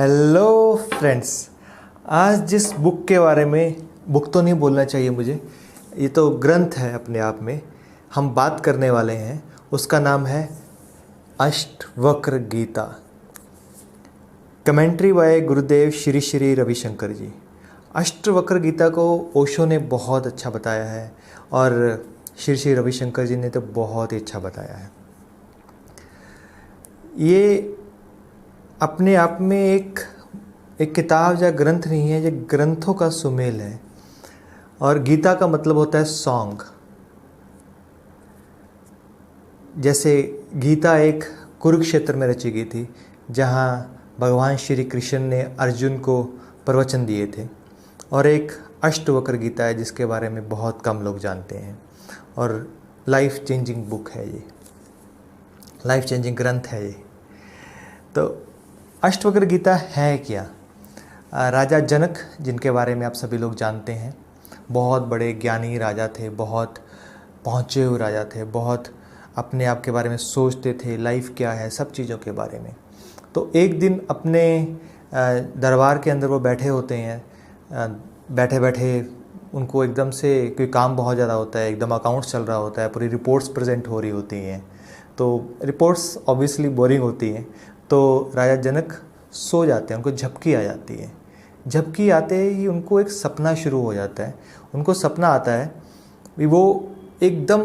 Hello friends. आज जिस book के बारे में, बुक तो नहीं बोलना चाहिए मुझे, ये तो ग्रंथ है अपने आप में, हम बात करने वाले हैं, उसका नाम है अष्टवक्र गीता। कमेंट्री बाय गुरुदेव श्री श्री रविशंकर जी। अष्टवक्र गीता को ओशो ने बहुत अच्छा बताया है और श्री श्री रविशंकर जी ने तो बहुत ही अच्छा बताया है। ये अपने आप में एक किताब या ग्रंथ नहीं है, ये ग्रंथों का सुमेल है। और गीता का मतलब होता है सॉन्ग। जैसे गीता एक कुरुक्षेत्र में रची गई थी, जहाँ भगवान श्री कृष्ण ने अर्जुन को प्रवचन दिए थे, और एक अष्टवक्र गीता है जिसके बारे में बहुत कम लोग जानते हैं। और लाइफ चेंजिंग बुक है ये, लाइफ चेंजिंग ग्रंथ है ये। तो अष्टवक्र गीता है क्या? राजा जनक, जिनके बारे में आप सभी लोग जानते हैं, बहुत बड़े ज्ञानी राजा थे, बहुत पहुँचे हुए राजा थे, बहुत अपने आप के बारे में सोचते थे, लाइफ क्या है, सब चीज़ों के बारे में। तो एक दिन अपने दरबार के अंदर वो बैठे होते हैं, बैठे बैठे उनको एकदम से कोई काम बहुत ज़्यादा होता है, एकदम अकाउंट्स चल रहा होता है, पूरी रिपोर्ट्स प्रेजेंट हो रही होती हैं। तो रिपोर्ट्स ऑब्वियसली बोरिंग होती हैं। तो राजा जनक सो जाते हैं, उनको झपकी आ जाती है। झपकी आते ही उनको एक सपना शुरू हो जाता है। उनको सपना आता है कि वो एकदम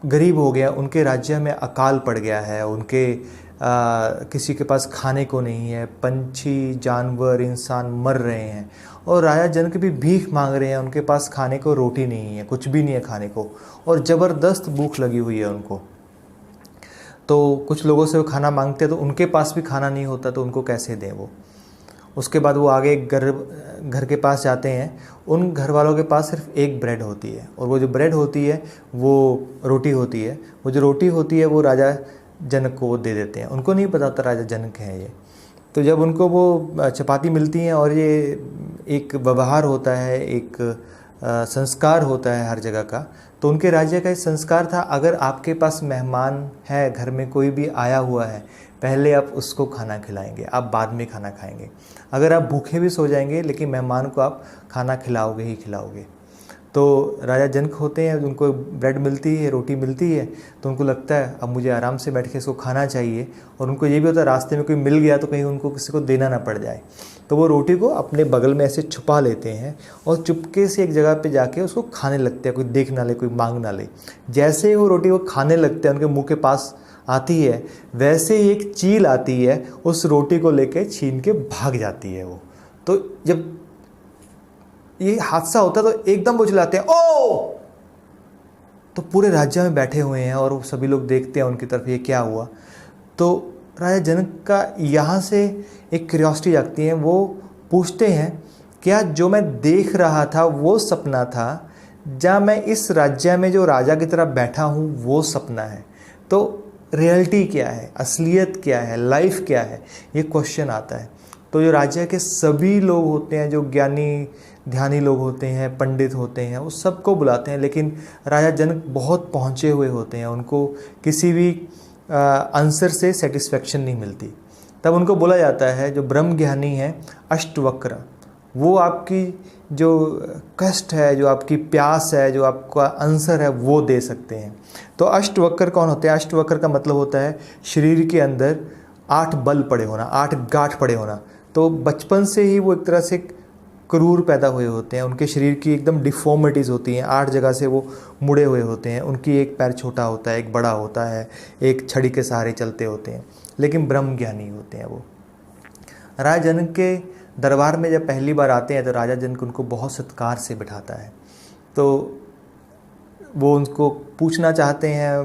गरीब हो गया, उनके राज्य में अकाल पड़ गया है, उनके किसी के पास खाने को नहीं है, पंछी जानवर इंसान मर रहे हैं, और राजा जनक भी भीख मांग रहे हैं, उनके पास खाने को रोटी नहीं है, कुछ भी नहीं है खाने को, और ज़बरदस्त भूख लगी हुई है उनको। तो कुछ लोगों से वो खाना मांगते हैं, तो उनके पास भी खाना नहीं होता, तो उनको कैसे दें वो। उसके बाद वो आगे घर के पास जाते हैं। उन घर वालों के पास सिर्फ एक ब्रेड होती है, और वो जो ब्रेड होती है वो रोटी होती है। वो जो रोटी होती है वो राजा जनक को दे देते हैं। उनको नहीं पता था राजा जनक हैं ये। तो जब उनको वो चपाती मिलती हैं, और ये एक व्यवहार होता है, एक संस्कार होता है हर जगह का, तो उनके राज्य का एक संस्कार था, अगर आपके पास मेहमान है, घर में कोई भी आया हुआ है, पहले आप उसको खाना खिलाएंगे, आप बाद में खाना खाएंगे। अगर आप भूखे भी सो जाएंगे, लेकिन मेहमान को आप खाना खिलाओगे ही खिलाओगे। तो राजा जनक होते हैं, उनको ब्रेड मिलती है, रोटी मिलती है, तो उनको लगता है अब मुझे आराम से बैठ के इसको खाना चाहिए। और उनको ये भी होता है रास्ते में कोई मिल गया तो कहीं उनको किसी को देना ना पड़ जाए। तो वो रोटी को अपने बगल में ऐसे छुपा लेते हैं, और चुपके से एक जगह पे जाके उसको खाने लगते हैं, कोई देख ना ले, कोई मांग ना ले। जैसे ही वो रोटी को खाने लगते हैं, उनके मुंह के पास आती है, वैसे ही एक चील आती है, उस रोटी को लेके छीन के भाग जाती है वो। तो जब ये हादसा होता है तो एकदम वो चिल्लाते हैं ओ! तो पूरे राज्य में बैठे हुए हैं और सभी लोग देखते हैं उनकी तरफ, ये क्या हुआ। तो राजा जनक का यहाँ से एक क्यूरियोसिटी जागती है। वो पूछते हैं, क्या जो मैं देख रहा था वो सपना था, या मैं इस राज्य में जो राजा की तरह बैठा हूँ वो सपना है? तो रियलिटी क्या है, असलियत क्या है, लाइफ क्या है, ये क्वेश्चन आता है। तो जो राज्य के सभी लोग होते हैं, जो ज्ञानी ध्यानी लोग होते हैं, पंडित होते हैं, वो सबको बुलाते हैं, लेकिन राजा जनक बहुत पहुँचे हुए होते हैं, उनको किसी भी आंसर से सेटिस्फेक्शन नहीं मिलती। तब उनको बोला जाता है, जो ब्रह्म ज्ञानी है अष्टवक्र, वो आपकी जो कष्ट है, जो आपकी प्यास है, जो आपका आंसर है, वो दे सकते हैं। तो अष्टवक्र कौन होते हैं? अष्टवक्र का मतलब होता है शरीर के अंदर 8 बल पड़े होना, 8 गांठ पड़े होना। तो बचपन से ही वो एक तरह से क्रूर पैदा हुए होते हैं, उनके शरीर की एकदम डिफॉर्मिटीज़ होती हैं, 8 जगह से वो मुड़े हुए होते हैं, उनकी एक पैर छोटा होता है, एक बड़ा होता है, एक छड़ी के सहारे चलते होते हैं, लेकिन ब्रह्म ज्ञानी होते हैं वो। राजा जनक के दरबार में जब पहली बार आते हैं, तो राजा जनक उनको बहुत सत्कार से बिठाता है। तो वो उनको पूछना चाहते हैं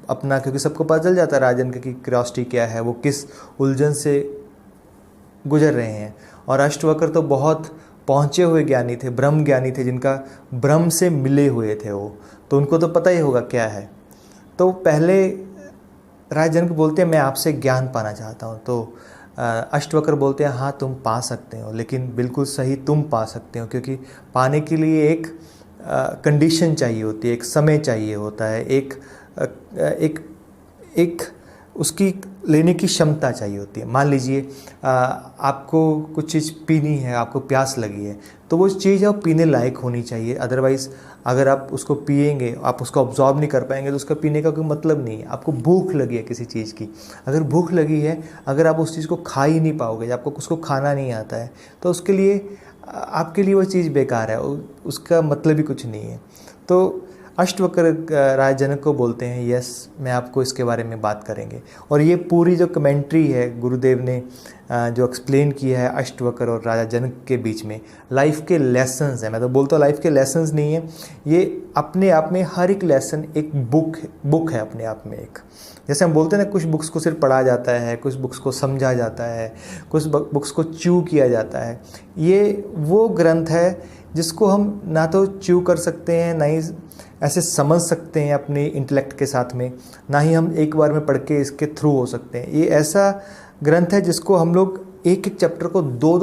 अपना, क्योंकि सबको पता चल जाता है राजा जनक की क्यूरियोसिटी क्या है, वो किस उलझन से गुजर रहे हैं। और अष्टवक्र तो बहुत पहुँचे हुए ज्ञानी थे, ब्रह्म ज्ञानी थे, जिनका ब्रह्म से मिले हुए थे वो, तो उनको तो पता ही होगा क्या है। तो पहले राजा जनक बोलते हैं, मैं आपसे ज्ञान पाना चाहता हूँ। तो अष्टवक्र बोलते हैं, हाँ तुम पा सकते हो, लेकिन बिल्कुल सही तुम पा सकते हो, क्योंकि पाने के लिए एक कंडीशन चाहिए होती है, एक समय चाहिए होता है, एक उसकी लेने की क्षमता चाहिए होती है। मान लीजिए आपको कुछ चीज़ पीनी है, आपको प्यास लगी है, तो वो चीज़ आप पीने लायक होनी चाहिए। अदरवाइज़ अगर आप उसको पिएंगे, आप उसको ऑब्जॉर्ब नहीं कर पाएंगे, तो उसका पीने का कोई मतलब नहीं है। आपको भूख लगी है किसी चीज़ की, अगर भूख लगी है, अगर आप उस चीज़ को खा ही नहीं पाओगे, आपको उसको खाना नहीं आता है, तो उसके लिए आपके लिए वो चीज़ बेकार है, उसका मतलब ही कुछ नहीं है। तो अष्टवक्र राजा जनक को बोलते हैं, यस मैं आपको इसके बारे में बात करेंगे। और ये पूरी जो कमेंट्री है गुरुदेव ने जो एक्सप्लेन किया है अष्टवक्र और राजा जनक के बीच में, लाइफ के लेसन्स हैं। मैं तो बोलता हूँ लाइफ के लेसन्स नहीं है, ये अपने आप में हर एक लेसन एक बुक है अपने आप में। एक जैसे हम बोलते हैं ना, कुछ बुक्स को सिर्फ पढ़ा जाता है, कुछ बुक्स को समझा जाता है, कुछ बुक्स को च्यू किया जाता है। ये वो ग्रंथ है जिसको हम ना तो च्यू कर सकते हैं, ना ही ऐसे समझ सकते हैं अपने इंटेलेक्ट के साथ में, ना ही हम एक बार में पढ़ के इसके थ्रू हो सकते हैं। ये ऐसा ग्रंथ है जिसको हम लोग एक एक चैप्टर को दो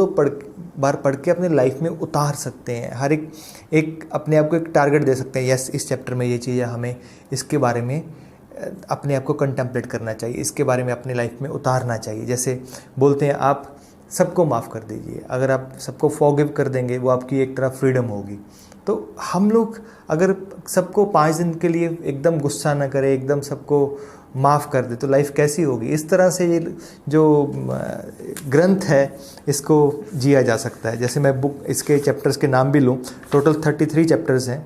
बार पढ़ के अपने लाइफ में उतार सकते हैं। हर एक अपने आप को एक टारगेट दे सकते हैं, यस इस चैप्टर में ये चीज़ है, हमें इसके बारे में अपने आप को कंटेम्पलेट करना चाहिए, इसके बारे में अपनी लाइफ में उतारना चाहिए। जैसे बोलते हैं आप सबको माफ़ कर दीजिए, अगर आप सबको फॉरगिव कर देंगे, वो आपकी एक तरह फ्रीडम होगी। तो हम लोग अगर सबको 5 दिन के लिए एकदम गुस्सा ना करें, एकदम सबको माफ़ कर दे, तो लाइफ कैसी होगी। इस तरह से ये जो ग्रंथ है इसको जिया जा सकता है। जैसे मैं बुक इसके चैप्टर्स के नाम भी लूँ, टोटल 33 चैप्टर्स हैं।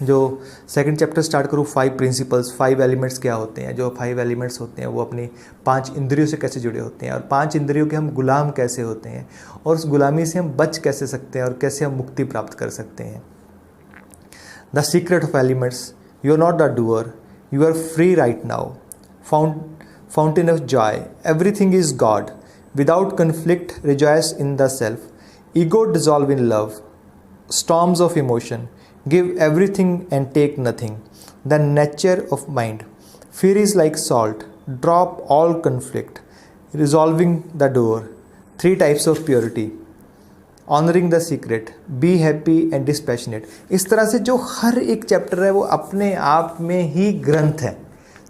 जो सेकंड चैप्टर स्टार्ट करूँ, 5 प्रिंसिपल्स, 5 एलिमेंट्स क्या होते हैं। जो 5 एलिमेंट्स होते हैं वो अपनी 5 इंद्रियों से कैसे जुड़े होते हैं, और 5 इंद्रियों के हम गुलाम कैसे होते हैं, और उस गुलामी से हम बच कैसे सकते हैं, और कैसे हम मुक्ति प्राप्त कर सकते हैं। The secret of elements, you are not the doer, you are free right now, fountain of joy, everything is God, without conflict rejoice in the self, ego dissolve in love, storms of emotion, give everything and take nothing, the nature of mind, fear is like salt, drop all conflict, resolving the door, 3 types of purity, honoring the secret, be happy and dispassionate। इस तरह से जो हर एक chapter है वो अपने आप में ही ग्रंथ है।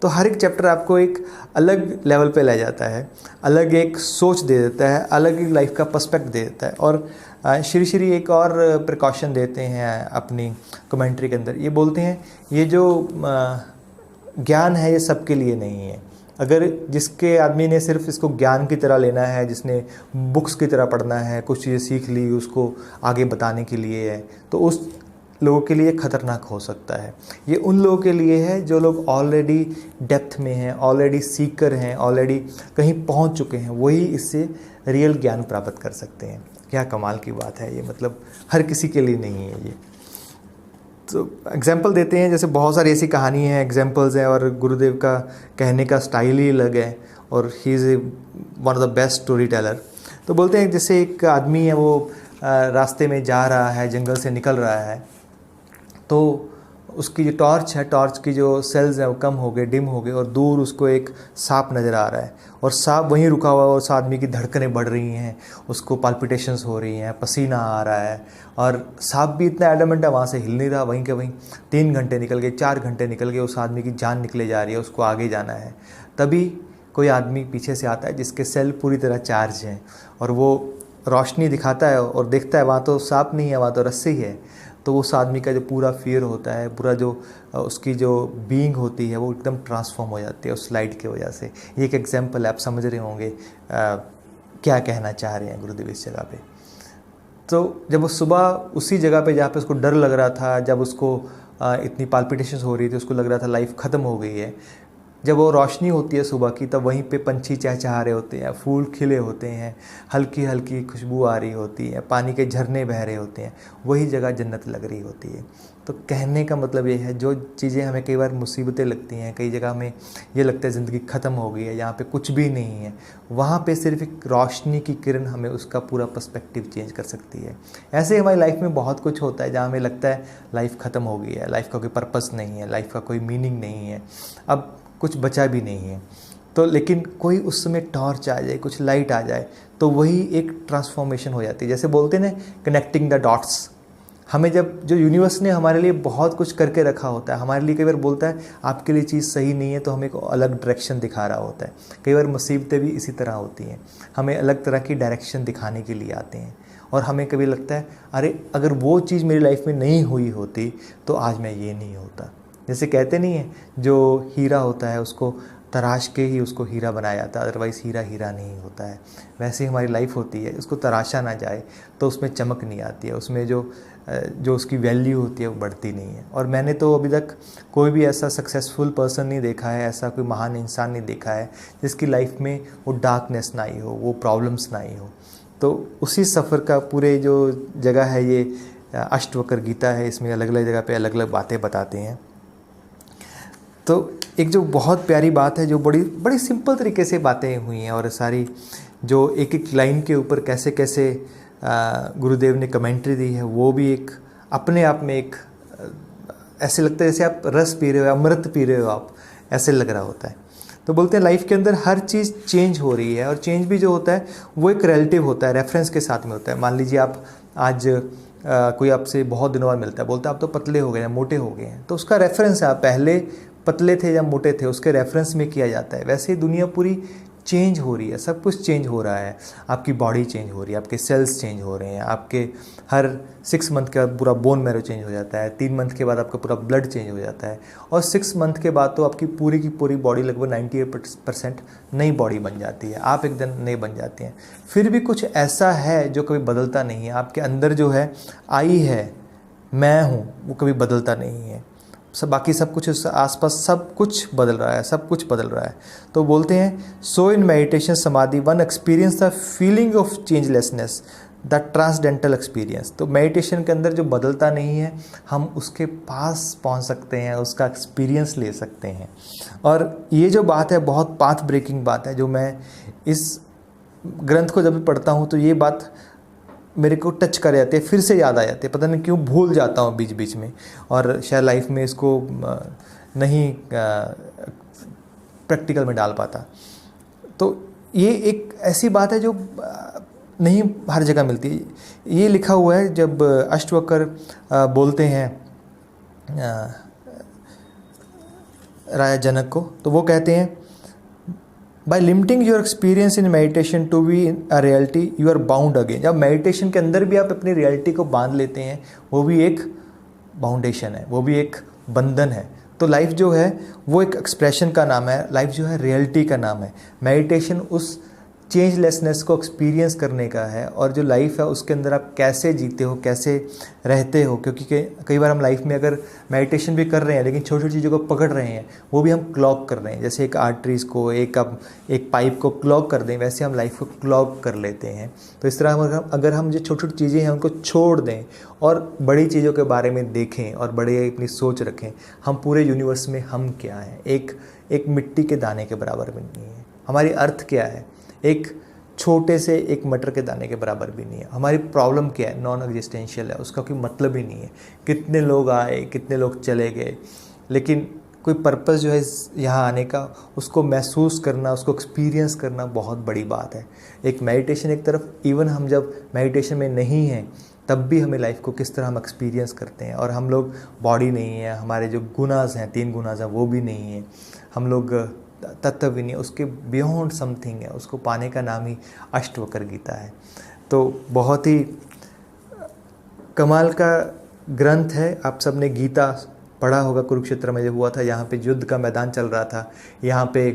तो हर एक चैप्टर आपको एक अलग लेवल पे ले जाता है, अलग एक सोच दे देता है, अलग एक लाइफ का पर्सपेक्ट दे देता है। और श्री श्री एक और प्रिकॉशन देते हैं अपनी कमेंट्री के अंदर। ये बोलते हैं ये जो ज्ञान है ये सबके लिए नहीं है। अगर जिसके आदमी ने सिर्फ इसको ज्ञान की तरह लेना है, जिसने बुक्स की तरह पढ़ना है, कुछ चीज़ें सीख ली उसको आगे बताने के लिए है, तो उस लोगों के लिए ख़तरनाक हो सकता है। ये उन लोगों के लिए है जो लोग ऑलरेडी डेप्थ में हैं, ऑलरेडी सीकर हैं, ऑलरेडी कहीं पहुंच चुके हैं, वही इससे रियल ज्ञान प्राप्त कर सकते हैं। क्या कमाल की बात है ये, मतलब हर किसी के लिए नहीं है ये। तो एग्जाम्पल देते हैं, जैसे बहुत सारी ऐसी कहानी हैं, एग्जाम्पल्स हैं, और गुरुदेव का कहने का स्टाइल ही अलग है, और he is one of the best story teller. तो बोलते हैं जैसे एक आदमी है, वो रास्ते में जा रहा है, जंगल से निकल रहा है, तो उसकी जो टॉर्च है, टॉर्च की जो सेल्स हैं वो कम हो गए, डिम हो गए, और दूर उसको एक सांप नज़र आ रहा है, और सांप वहीं रुका हुआ है, और उस आदमी की धड़कनें बढ़ रही हैं, उसको पाल्पिटेशंस हो रही हैं, पसीना आ रहा है, और सांप भी इतना एडमेंट है, वहाँ से हिल नहीं रहा। वहीं के वहीं 3 घंटे निकल गए, 4 घंटे निकल गए, उस आदमी की जान निकले जा रही है, उसको आगे जाना है। तभी कोई आदमी पीछे से आता है जिसके सेल पूरी तरह चार्ज हैं, और वो रोशनी दिखाता है और देखता है वहाँ तो सांप नहीं है, वहाँ तो रस्सी है। तो उस आदमी का जो पूरा फियर होता है, पूरा जो उसकी जो बीइंग होती है, वो एकदम ट्रांसफॉर्म हो जाती है उस लाइट की वजह से। ये एक एग्जांपल है, आप समझ रहे होंगे क्या कहना चाह रहे हैं गुरुदेव इस जगह पे। तो जब वो सुबह उसी जगह पे जहाँ पे उसको डर लग रहा था, जब उसको इतनी पाल्पिटेशंस हो रही थी, उसको लग रहा था लाइफ ख़त्म हो गई है, जब वो रोशनी होती है सुबह की, तब वहीं पे पंछी चहचहा रहे होते हैं, फूल खिले होते हैं, हल्की हल्की खुशबू आ रही होती है, पानी के झरने बह रहे होते हैं, वही जगह जन्नत लग रही होती है। तो कहने का मतलब ये है, जो चीज़ें हमें कई बार मुसीबतें लगती हैं, कई जगह हमें ये लगता है ज़िंदगी ख़त्म हो गई है, यहाँ पे कुछ भी नहीं है, वहाँ पे सिर्फ एक रोशनी की किरण हमें उसका पूरा पर्सपेक्टिव चेंज कर सकती है। ऐसे हमारी लाइफ में बहुत कुछ होता है जहाँ हमें लगता है लाइफ ख़त्म हो गई है, लाइफ का कोई पर्पस नहीं है, लाइफ का कोई मीनिंग नहीं है, अब कुछ बचा भी नहीं है। तो लेकिन कोई उस समय टॉर्च आ जाए, कुछ लाइट आ जाए, तो वही एक ट्रांसफॉर्मेशन हो जाती है। जैसे बोलते हैं ना, कनेक्टिंग द डॉट्स, हमें जब जो यूनिवर्स ने हमारे लिए बहुत कुछ करके रखा होता है, हमारे लिए कई बार बोलता है आपके लिए चीज़ सही नहीं है, तो हमें एक अलग डायरेक्शन दिखा रहा होता है। कई बार मुसीबतें भी इसी तरह होती हैं, हमें अलग तरह की डायरेक्शन दिखाने के लिए आते हैं। और हमें कभी लगता है अरे अगर वो चीज़ मेरी लाइफ में नहीं हुई होती तो आज मैं ये नहीं होता। जैसे कहते नहीं है, जो हीरा होता है उसको तराश के ही उसको हीरा बनाया जाता है, अदरवाइज़ हीरा हीरा नहीं होता है। वैसे ही हमारी लाइफ होती है, उसको तराशा ना जाए तो उसमें चमक नहीं आती है, उसमें जो उसकी वैल्यू होती है वो बढ़ती नहीं है। और मैंने तो अभी तक कोई भी ऐसा सक्सेसफुल पर्सन नहीं देखा है, ऐसा कोई महान इंसान नहीं देखा है जिसकी लाइफ में वो डार्कनेस ना आई हो, वो प्रॉब्लम्स ना आई हो। तो उसी सफ़र का पूरे जो जगह है ये अष्टवक्र गीता है, इसमें अलग अलग जगह पे अलग अलग बातें बताते हैं। तो एक जो बहुत प्यारी बात है, जो बड़ी बड़ी सिंपल तरीके से बातें हुई हैं, और सारी जो एक एक लाइन के ऊपर कैसे कैसे गुरुदेव ने कमेंट्री दी है, वो भी एक अपने आप में एक ऐसे लगता है जैसे आप रस पी रहे हो, अमृत पी रहे हो आप, ऐसे लग रहा होता है। तो बोलते हैं लाइफ के अंदर हर चीज़ चेंज हो रही है, और चेंज भी जो होता है वो एक रिलेटिव होता है, रेफरेंस के साथ में होता है। मान लीजिए आप आज कोई आपसे बहुत दिनों बाद मिलता है, बोलता है आप तो पतले हो गए हैं, मोटे हो गए हैं, तो उसका रेफरेंस है आप पहले पतले थे या मोटे थे, उसके रेफरेंस में किया जाता है। वैसे ही दुनिया पूरी चेंज हो रही है, सब कुछ चेंज हो रहा है। आपकी बॉडी चेंज हो रही है, आपके सेल्स चेंज हो रहे हैं, आपके हर 6 मंथ के बाद पूरा बोन मैरो चेंज हो जाता है, 3 मंथ के बाद आपका पूरा ब्लड चेंज हो जाता है, और 6 मंथ के बाद तो आपकी पूरी की पूरी बॉडी लगभग 98% नई बॉडी बन जाती है, आप एकदम नए बन जाते हैं। फिर भी कुछ ऐसा है जो कभी बदलता नहीं है, आपके अंदर जो है आई है मैं हूँ, वो कभी बदलता नहीं है। सब बाकी सब कुछ उस आसपास सब कुछ बदल रहा है, सब कुछ बदल रहा है। तो बोलते हैं so in meditation samadhi one experience the feeling of changelessness, the transcendental experience. तो मेडिटेशन के अंदर जो बदलता नहीं है, हम उसके पास पहुंच सकते हैं, उसका एक्सपीरियंस ले सकते हैं। और ये जो बात है बहुत पाथ ब्रेकिंग बात है, जो मैं इस ग्रंथ को जब भी पढ़ता हूँ तो ये बात मेरे को टच कर जाते हैं, फिर से याद आ जाते हैं, पता नहीं क्यों भूल जाता हूँ बीच बीच में, और शायद लाइफ में इसको नहीं प्रैक्टिकल में डाल पाता। तो ये एक ऐसी बात है जो नहीं हर जगह मिलती है। ये लिखा हुआ है जब अष्टवक्र बोलते हैं राजा जनक को, तो वो कहते हैं By limiting your experience in meditation to be a reality, you are bound again। जब मेडिटेशन के अंदर भी आप अपनी रियलिटी को बांध लेते हैं, वो भी एक बाउंडेशन है, वो भी एक बंधन है। तो लाइफ जो है वो एक एक्सप्रेशन का नाम है, लाइफ जो है रियलिटी का नाम है। मेडिटेशन उस चेंजलेसनेस को एक्सपीरियंस करने का है, और जो लाइफ है उसके अंदर आप कैसे जीते हो, कैसे रहते हो। क्योंकि कई बार हम लाइफ में अगर मेडिटेशन भी कर रहे हैं लेकिन छोटी छोटी चीज़ों को पकड़ रहे हैं, वो भी हम क्लॉग कर रहे हैं। जैसे एक आर्टरीज़ को, एक पाइप को क्लॉग कर दें, वैसे हम लाइफ को क्लॉग कर लेते हैं। तो इस तरह अगर हम जो छोटी छोटी चीज़ें हैं उनको छोड़ दें और बड़ी चीज़ों के बारे में देखें और बड़े अपनी सोच रखें, हम पूरे यूनिवर्स में हम क्या हैं, एक मिट्टी के दाने के बराबर भी नहीं है। हमारी अर्थ क्या है, एक छोटे से एक मटर के दाने के बराबर भी नहीं है। हमारी प्रॉब्लम क्या है, नॉन एग्जिस्टेंशियल है, उसका कोई मतलब ही नहीं है। कितने लोग आए, कितने लोग चले गए, लेकिन कोई पर्पस जो है यहाँ आने का, उसको महसूस करना, उसको एक्सपीरियंस करना बहुत बड़ी बात है। एक मेडिटेशन एक तरफ, इवन हम जब मेडिटेशन में नहीं हैं तब भी हमें लाइफ को किस तरह हम एक्सपीरियंस करते हैं। और हम लोग बॉडी नहीं है, हमारे जो गुनाज हैं, 3 गुनाज हैं, वो भी नहीं है, हम लोग तत्व भी नहीं, उसके बियॉन्ड समथिंग है। उसको पाने का नाम ही अष्टवक्र गीता है। तो बहुत ही कमाल का ग्रंथ है। आप सब ने गीता पढ़ा होगा, कुरुक्षेत्र में जब हुआ था, यहाँ पे युद्ध का मैदान चल रहा था, यहाँ पे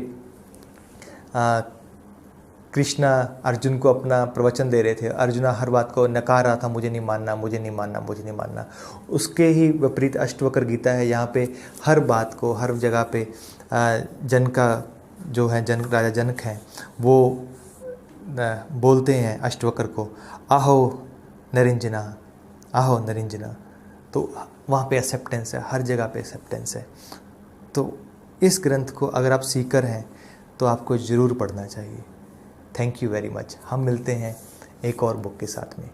कृष्णा अर्जुन को अपना प्रवचन दे रहे थे। अर्जुना हर बात को नकार रहा था, मुझे नहीं मानना, मुझे नहीं मानना, मुझे नहीं मानना। उसके ही विपरीत अष्टवक्र गीता है, यहाँ पे हर बात को, हर जगह पे राजा जनक हैं, वो बोलते हैं अष्टवक्र को, आहो नरिंजना, आहो नरिंजना। तो वहाँ पे एक्सेप्टेंस है, हर जगह पे एक्सेप्टेंस है। तो इस ग्रंथ को अगर आप सीकर हैं तो आपको ज़रूर पढ़ना चाहिए। Thank you very much. हम मिलते हैं एक और बुक के साथ में।